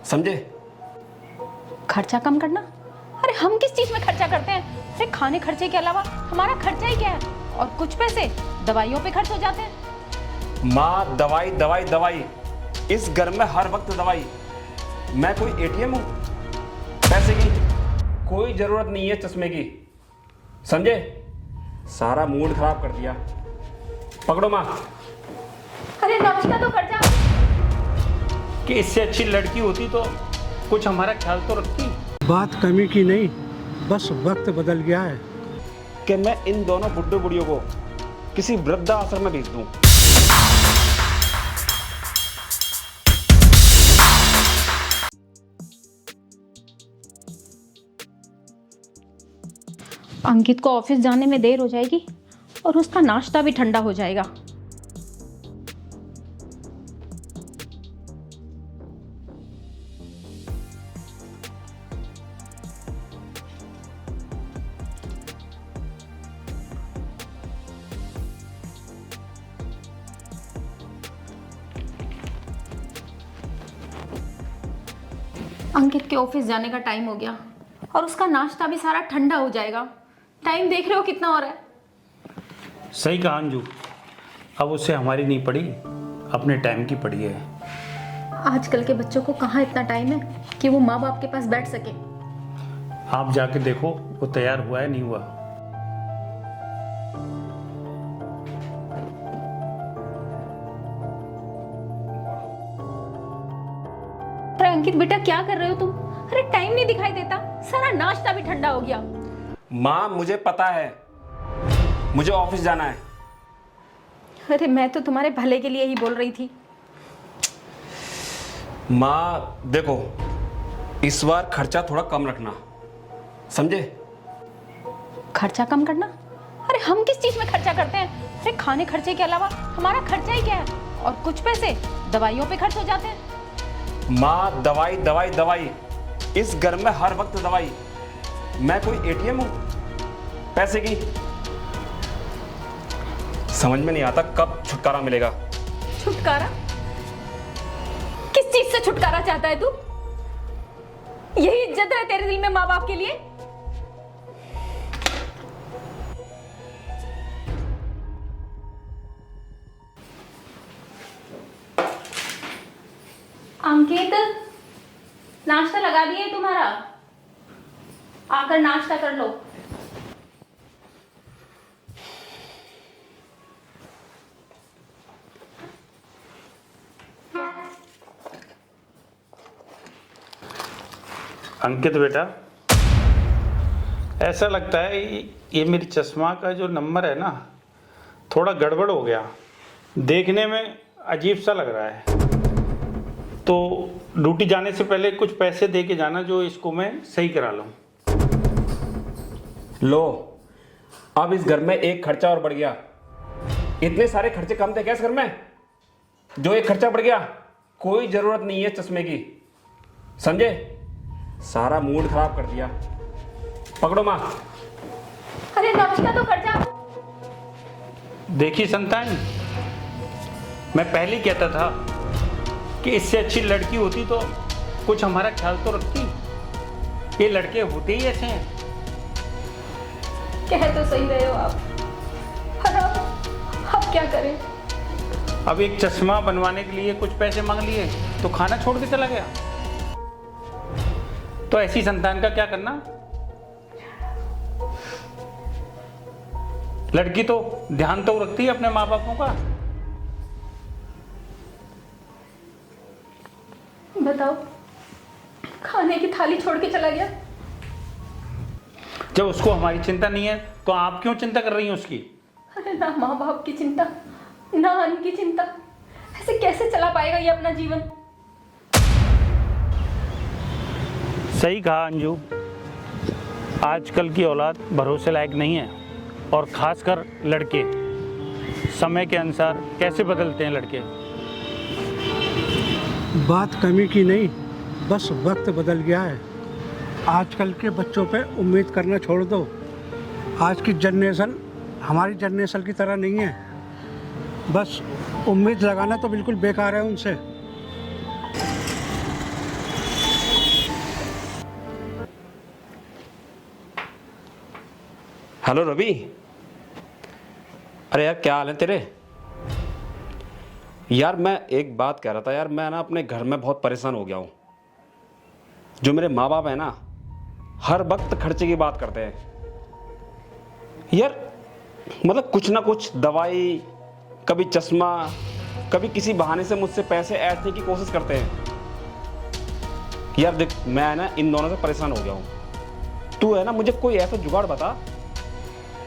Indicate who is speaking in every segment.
Speaker 1: समझे?
Speaker 2: खर्चा कम करना? अरे हम किस चीज में खर्चा करते हैं? अरे खाने खर्चे के अलावा हमारा खर्चा ही क्या है? और कुछ पैसे दवाइयों पे खर्च हो जाते हैं।
Speaker 1: माँ, दवाई दवाई दवाई, इस घर में हर वक्त दवाई। मैं कोई एटीएम हूँ? पैसे की कोई जरूरत नहीं है, चश्मे की। समझे? सारा मूड खराब कर दिया। पकड़ो माँ।
Speaker 2: अरे नाश्ता तो खर्चा।
Speaker 3: कि इससे अच्छी लड़की होती तो कुछ हमारा ख्याल तो रखती।
Speaker 4: बात कमी की नहीं, बस वक्त बदल गया है।
Speaker 1: कि मैं इन दोनों बुड्ढे बुढ़ियों को किसी वृद्धाश्रम में भेज दूं।
Speaker 2: अंकित को ऑफिस जाने में देर हो जाएगी और उसका नाश्ता भी ठंडा हो जाएगा। अंकित के ऑफिस जाने का टाइम हो गया और उसका नाश्ता भी सारा ठंडा हो जाएगा। टाइम देख रहे हो कितना हो रहा है?
Speaker 3: सही कहा अंजू, अब उससे हमारी नहीं पड़ी, अपने टाइम की पड़ी है।
Speaker 2: आजकल के बच्चों को कहाँ इतना टाइम है कि वो माँ बाप के पास बैठ सके।
Speaker 3: आप जाके देखो वो तैयार हुआ है नहीं हुआ।
Speaker 2: अरे अंकित बेटा, क्या कर रहे हो तुम? अरे टाइम नहीं दिखाई देता, सारा नाश्ता भी ठंडा हो गया।
Speaker 1: माँ, मुझे पता है, मुझे ऑफिस जाना है।
Speaker 2: अरे मैं तो तुम्हारे भले के लिए ही बोल रही थी।
Speaker 1: माँ देखो, इस बार खर्चा थोड़ा कम रखना, समझे?
Speaker 2: खर्चा कम करना? अरे हम किस चीज में खर्चा करते हैं? अरे खाने खर्चे के अलावा हमारा खर्चा ही क्या है? और कुछ पैसे दवाइयों पे खर्च हो जाते हैं।
Speaker 1: माँ, दवाई दवाई दवाई, इस घर में हर वक्त दवाई। मैं कोई एटीएम हूँ पैसे की? समझ में नहीं आता कब छुटकारा मिलेगा।
Speaker 2: छुटकारा? किस चीज से छुटकारा चाहता है तू? यही इज्जत है तेरे दिल में माँ बाप के लिए? अंकित, नाश्ता लगा दिए तुम्हारा, आकर नाश्ता कर लो।
Speaker 3: अंकित बेटा, ऐसा लगता है ये मेरी चश्मा का जो नंबर है ना, थोड़ा गड़बड़ हो गया, देखने में अजीब सा लग रहा है। तो ड्यूटी जाने से पहले कुछ पैसे दे के जाना जो इसको मैं सही करा लूँ।
Speaker 1: लो, अब इस घर में एक खर्चा और बढ़ गया। इतने सारे खर्चे कम थे क्या इस घर में? जो एक खर्चा बढ़ गया, कोई जरूरत नहीं है चश्मे की। समझे? सारा मूड खराब कर दिया। पकड़ो माँ।
Speaker 2: अरे नाश्ता तो खर्चा।
Speaker 3: देखिए संतान, मैं पहले ही कहता था कि इससे अच्छी लड़की होती तो कुछ हमारा ख्याल तो रखती। ये लड़के होते ही ऐसे हैं।
Speaker 2: कह तो सही रहे हो आप, पर अब क्या करें?
Speaker 3: अब एक चश्मा बनवाने के लिए कुछ पैसे मांग लिए तो खाना छोड़ के चला गया। तो ऐसी संतान का क्या करना? लड़की तो ध्यान तो रखती है अपने माँ बापों का।
Speaker 2: बताओ, खाने की थाली छोड़ के चला गया।
Speaker 3: जब उसको हमारी चिंता नहीं है तो आप क्यों चिंता कर रही हैं उसकी?
Speaker 2: अरे ना माँ बाप की चिंता, ना अन्न की चिंता, ऐसे कैसे चला पाएगा ये अपना जीवन?
Speaker 3: सही कहा अंजू, आजकल की औलाद भरोसे लायक नहीं है, और खासकर लड़के। समय के अनुसार कैसे बदलते हैं लड़के।
Speaker 4: बात कमी की नहीं, बस वक्त बदल गया है। आजकल के बच्चों पे उम्मीद करना छोड़ दो। आज की जनरेशन हमारी जनरेशन की तरह नहीं है। बस उम्मीद लगाना तो बिल्कुल बेकार है उनसे।
Speaker 1: हेलो रवि। अरे यार क्या हाल है तेरे? यार मैं एक बात कह रहा था यार, मैं ना अपने घर में बहुत परेशान हो गया हूँ। जो मेरे माँ बाप है ना, हर वक्त खर्चे की बात करते हैं यार। मतलब कुछ ना कुछ दवाई, कभी चश्मा, कभी किसी बहाने से मुझसे पैसे ऐंठने की कोशिश करते हैं यार। देख मैं ना इन दोनों से परेशान हो गया हूँ। तू है ना मुझे कोई ऐसा जुगाड़ बता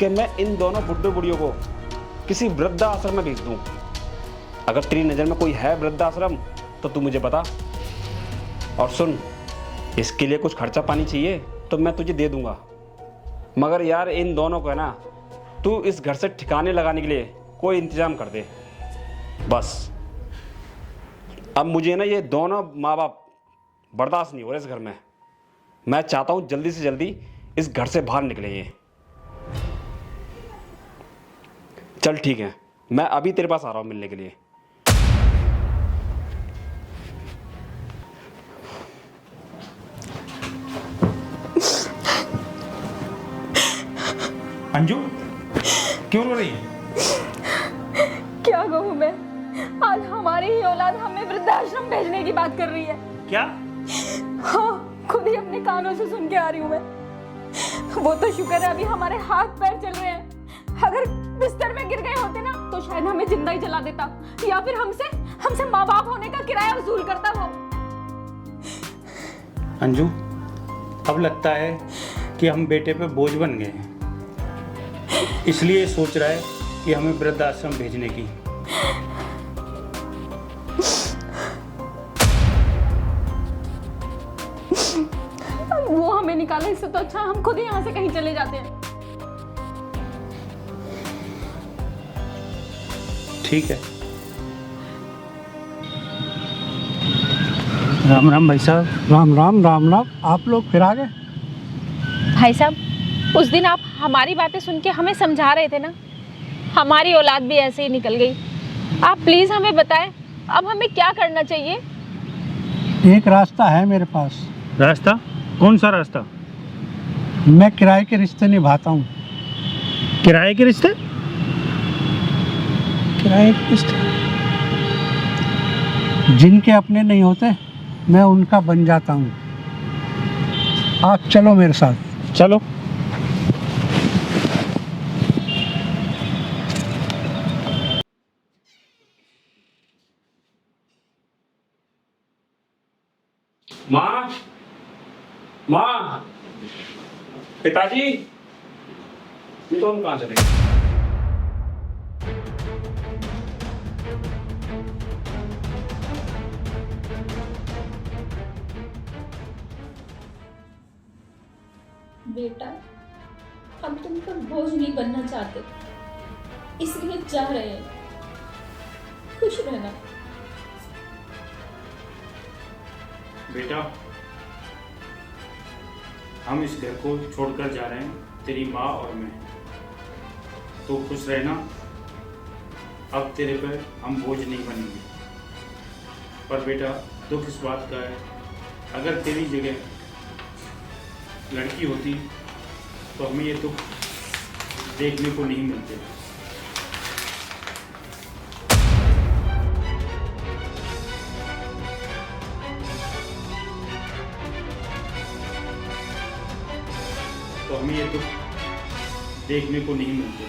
Speaker 1: कि मैं इन दोनों बुड्ढे बुढ़ियों को किसी वृद्धाश्रम में भेज दूं। अगर तेरी नज़र में कोई है वृद्धाश्रम तो तू मुझे बता। और सुन, इसके लिए कुछ खर्चा पानी चाहिए तो मैं तुझे दे दूंगा, मगर यार इन दोनों को है ना तू इस घर से ठिकाने लगाने के लिए कोई इंतजाम कर दे बस। अब मुझे ना ये दोनों माँ बाप बर्दाश्त नहीं हो रहे इस घर में। मैं चाहता हूँ जल्दी से जल्दी इस घर से बाहर निकले ये। चल ठीक है, मैं अभी तेरे पास आ रहा हूँ मिलने के लिए।
Speaker 3: अंजू क्यों रो रही है?
Speaker 2: क्या कहूँ मैं, आज हमारी ही औलाद हमें वृद्धाश्रम भेजने की बात कर रही है।
Speaker 3: क्या?
Speaker 2: हाँ, खुद ही अपने कानों से सुन के आ रही हूँ मैं। वो तो शुक्र है अभी हमारे हाथ पैर चल रहे हैं। अगर बिस्तर में गिर गए होते ना तो शायद हमें जिंदा ही जला देता, या फिर हमसे माँ बाप होने का किराया वसूल करता वो।
Speaker 3: अंजू अब लगता है कि हम बेटे पे बोझ बन गए हैं, इसलिए सोच रहा है कि हमें वृद्धाश्रम भेजने की।
Speaker 2: वो हमें निकाले, इससे तो अच्छा हम खुद ही यहाँ से कहीं चले जाते हैं।
Speaker 3: ठीक है। राम राम भाई साहब।
Speaker 4: राम राम राम राम, आप लोग फिर आ गए?
Speaker 2: भाई साहब, उस दिन आप हमारी बातें सुन के हमें समझा रहे थे ना, हमारी औलाद भी ऐसे ही निकल गई। आप प्लीज हमें बताएं अब हमें क्या करना चाहिए।
Speaker 4: एक रास्ता है मेरे पास।
Speaker 3: रास्ता? कौन सा रास्ता?
Speaker 4: मैं किराए के रिश्ते निभाता हूँ।
Speaker 3: किराए के रिश्ते?
Speaker 4: किराए के रिश्ते जिनके अपने नहीं होते, मैं उनका बन जाता हूँ। आप चलो मेरे साथ।
Speaker 3: चलो।
Speaker 1: माँ, माँ, पिताजी, ये तो हम कहाँ चले गए?
Speaker 5: बेटा, हम तुम पर बोझ नहीं बनना चाहते, इसलिए चाह रहे हैं खुश रहना।
Speaker 3: बेटा, हम इस घर को छोड़कर जा रहे हैं, तेरी माँ और मैं। तो खुश रहना, अब तेरे पर हम बोझ नहीं बनेंगे। पर बेटा, दुख इस बात का है, अगर तेरी जगह लड़की होती तो हमें ये दुख देखने को नहीं मिलते। तो हमें ये दुख देखने को नहीं मिलते।